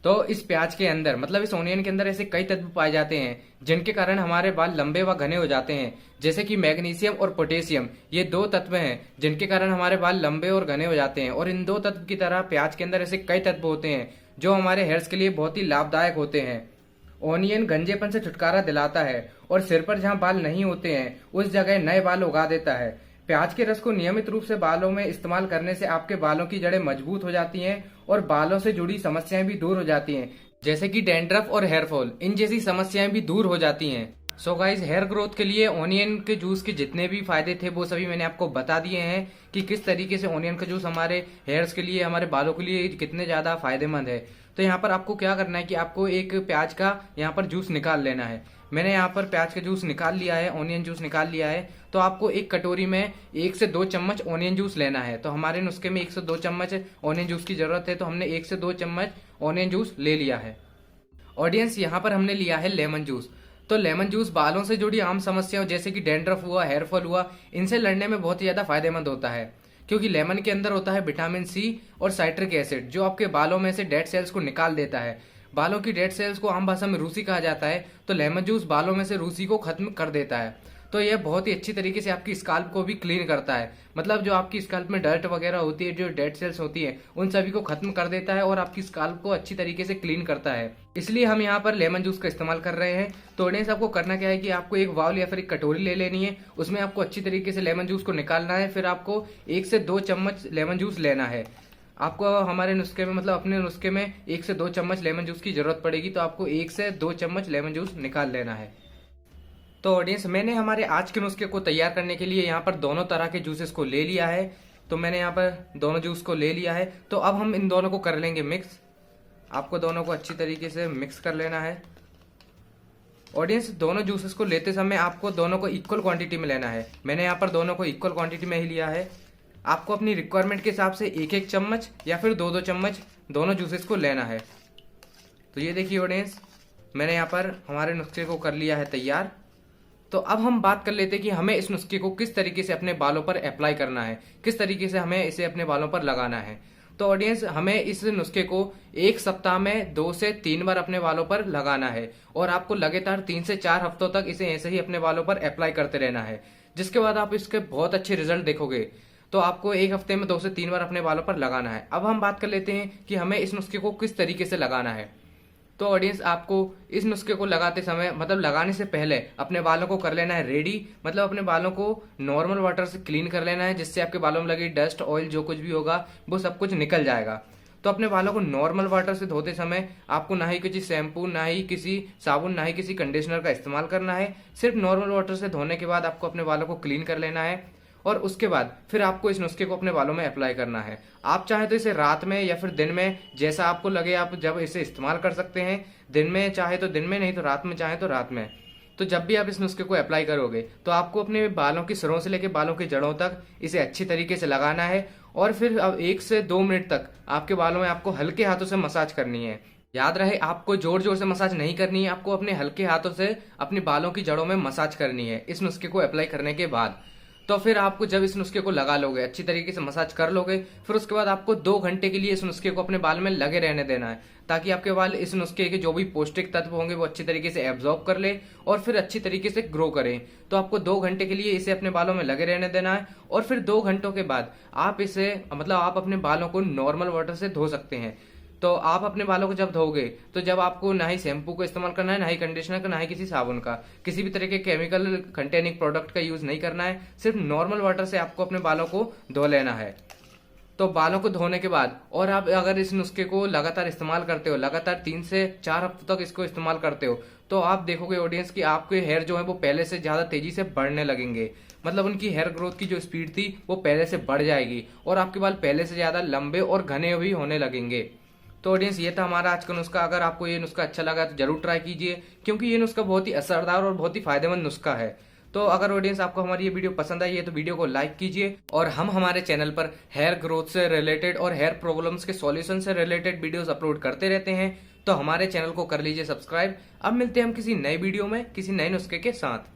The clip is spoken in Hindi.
तो इस प्याज के अंदर मतलब इस ओनियन के अंदर ऐसे कई तत्व पाए जाते हैं जिनके कारण हमारे बाल लंबे व घने हो जाते हैं। जैसे कि मैग्नीशियम और पोटेशियम, ये दो तत्व हैं जिनके कारण हमारे बाल लंबे और घने हो जाते हैं। और इन दो तत्व की तरह प्याज के अंदर ऐसे कई तत्व होते हैं जो हमारे हेयर्स के लिए बहुत ही लाभदायक होते हैं। ओनियन गंजेपन से छुटकारा दिलाता है और सिर पर जहां बाल नहीं होते हैं उस जगह नए बाल उगा देता है। प्याज के रस को नियमित रूप से बालों में इस्तेमाल करने से आपके बालों की जड़ें मजबूत हो जाती हैं और बालों से जुड़ी समस्याएं भी दूर हो जाती हैं, जैसे कि डैंड्रफ और हेयर फॉल, इन जैसी समस्याएं भी दूर हो जाती हैं। सो गाइस, हेयर ग्रोथ के लिए ओनियन के जूस के जितने भी फायदे थे वो सभी मैंने आपको बता दिए हैं कि किस तरीके से ओनियन का जूस हमारे हेयर्स के लिए, हमारे बालों के लिए कितने ज्यादा फायदेमंद है। तो यहाँ पर आपको क्या करना है कि आपको एक प्याज का यहाँ पर जूस निकाल लेना है। मैंने यहाँ पर प्याज का जूस निकाल लिया है, ओनियन जूस निकाल लिया है। तो आपको एक कटोरी में 1 से 2 चम्मच ओनियन जूस लेना है। तो हमारे नुस्खे में 1 से 2 चम्मच ओनियन जूस की जरूरत है, तो हमने 1 से 2 चम्मच ओनियन जूस ले लिया है। ऑडियंस, यहाँ पर हमने लिया है लेमन जूस। तो लेमन जूस बालों से जुड़ी आम समस्याओं जैसे कि डैंड्रफ हुआ, हेयर फॉल हुआ, इनसे लड़ने में बहुत ही ज्यादा फायदेमंद होता है, क्योंकि लेमन के अंदर होता है विटामिन सी और साइट्रिक एसिड जो आपके बालों में से डेड सेल्स को निकाल देता है। बालों की डेड सेल्स को आम भाषा में रूसी कहा जाता है, तो लेमन जूस बालों में से रूसी को खत्म कर देता है। तो यह बहुत ही अच्छी तरीके से आपकी स्काल्प को भी क्लीन करता है, मतलब जो आपकी स्काल्प में डर्ट वगैरह होती है, जो डेड सेल्स होती है, उन सभी को खत्म कर देता है और आपकी स्काल्प को अच्छी तरीके से क्लीन करता है। इसलिए हम यहाँ पर लेमन जूस का इस्तेमाल कर रहे हैं। तो ऑडियंस, आपको करना क्या है कि आपको एक बाउल या फिर एक कटोरी ले लेनी है, उसमें आपको अच्छी तरीके से लेमन जूस को निकालना है। फिर आपको 1 से 2 चम्मच लेमन जूस लेना है। आपको हमारे नुस्खे में, मतलब अपने नुस्खे में 1 से 2 चम्मच लेमन जूस की जरूरत पड़ेगी, तो आपको 1 से 2 चम्मच लेमन जूस निकाल लेना है। तो ऑडियंस, मैंने हमारे आज के नुस्खे को तैयार करने के लिए यहाँ पर दोनों तरह के जूसेस को ले लिया है। तो मैंने यहाँ पर दोनों जूस को ले लिया है। तो अब हम इन दोनों को कर लेंगे मिक्स। आपको दोनों को अच्छी तरीके से मिक्स कर लेना है। ऑडियंस, दोनों जूसेस को लेते समय आपको दोनों को इक्वल क्वांटिटी में लेना है। मैंने यहाँ पर दोनों को इक्वल क्वांटिटी में ही लिया है। आपको अपनी रिक्वायरमेंट के हिसाब से 1-1 चम्मच या फिर 2-2 चम्मच दोनों जूसेस को लेना है। तो ये देखिए ऑडियंस, मैंने यहाँ पर हमारे नुस्खे को कर लिया है तैयार। तो अब हम बात कर लेते हैं कि हमें इस नुस्खे को किस तरीके से अपने बालों पर अप्लाई करना है, किस तरीके से हमें इसे अपने बालों पर लगाना है। तो ऑडियंस, हमें इस नुस्खे को 1 सप्ताह में 2 से 3 बार अपने बालों पर लगाना है और आपको लगातार 3 से 4 हफ्तों तक इसे ऐसे ही अपने बालों पर अप्लाई करते रहना है, जिसके बाद आप इसके बहुत अच्छे रिजल्ट देखोगे। तो आपको 1 हफ्ते में 2 से 3 बार अपने बालों पर लगाना है। अब हम बात कर लेते हैं कि हमें इस नुस्खे को किस तरीके से लगाना है। तो ऑडियंस, आपको इस नुस्खे को लगाते समय, मतलब लगाने से पहले अपने बालों को कर लेना है रेडी, मतलब अपने बालों को नॉर्मल वाटर से क्लीन कर लेना है, जिससे आपके बालों में लगी डस्ट, ऑयल जो कुछ भी होगा वो सब कुछ निकल जाएगा। तो अपने बालों को नॉर्मल वाटर से धोते समय आपको ना ही किसी शैम्पू, ना ही किसी साबुन, ना ही किसी कंडीशनर का इस्तेमाल करना है। सिर्फ नॉर्मल वाटर से धोने के बाद आपको अपने बालों को क्लीन कर लेना है और उसके बाद फिर आपको इस नुस्खे को अपने बालों में अप्लाई करना है। आप चाहे तो इसे रात में या फिर दिन में, जैसा आपको लगे आप जब इसे इस्तेमाल कर सकते हैं। दिन में चाहे तो दिन में, नहीं तो रात में चाहे तो रात में। तो जब भी आप इस नुस्खे को अप्लाई करोगे तो आपको अपने बालों की सिरों से लेकर बालों की जड़ों तक इसे अच्छी तरीके से लगाना है और फिर अब 1 से 2 मिनट तक आपके बालों में आपको हल्के हाथों से मसाज करनी है। याद रहे, आपको जोर जोर से मसाज नहीं करनी है, आपको अपने हल्के हाथों से अपने बालों की जड़ों में मसाज करनी है इस नुस्खे को अप्लाई करने के बाद। तो फिर आपको जब इस नुस्खे को लगा लोगे, अच्छी तरीके से मसाज कर लोगे, फिर उसके बाद आपको 2 घंटे के लिए इस नुस्खे को अपने बाल में लगे रहने देना है, ताकि आपके बाल इस नुस्खे के जो भी पौष्टिक तत्व होंगे वो अच्छी तरीके से एब्जॉर्ब कर ले और फिर अच्छी तरीके से ग्रो करें। तो आपको 2 घंटे के लिए इसे अपने बालों में लगे रहने देना है और फिर 2 घंटों के बाद आप इसे, मतलब आप अपने बालों को नॉर्मल वाटर से धो सकते हैं। तो आप अपने बालों को जब धोगे तो जब आपको ना ही शैम्पू का इस्तेमाल करना है, ना ही कंडीशनर का, ना ही किसी साबुन का, किसी भी तरह के केमिकल कंटेनिंग प्रोडक्ट का यूज नहीं करना है। सिर्फ नॉर्मल वाटर से आपको अपने बालों को धो लेना है। तो बालों को धोने के बाद और आप अगर इस नुस्खे को लगातार इस्तेमाल करते हो, लगातार 3 से 4 हफ्तों तक इसको इस्तेमाल करते हो, तो आप देखोगे ऑडियंस कि आपके हेयर जो है वो पहले से ज्यादा तेजी से बढ़ने लगेंगे। मतलब उनकी हेयर ग्रोथ की जो स्पीड थी वो पहले से बढ़ जाएगी और आपके बाल पहले से ज्यादा लंबे और घने भी होने लगेंगे। तो ऑडियंस, ये था हमारा आज का नुस्खा। अगर आपको ये नुस्खा अच्छा लगा तो जरूर ट्राई कीजिए, क्योंकि ये नुस्खा बहुत ही असरदार और बहुत ही फायदेमंद नुस्खा है। तो अगर ऑडियंस आपको हमारी ये वीडियो पसंद आई है तो वीडियो को लाइक कीजिए और हम हमारे चैनल पर हेयर ग्रोथ से रिलेटेड और हेयर प्रॉब्लम्स के सॉल्यूशन से रिलेटेड वीडियोस अपलोड करते रहते हैं। तो हमारे चैनल को कर लीजिए सब्सक्राइब। अब मिलते हैं हम किसी नए वीडियो में किसी नए नुस्खे के साथ।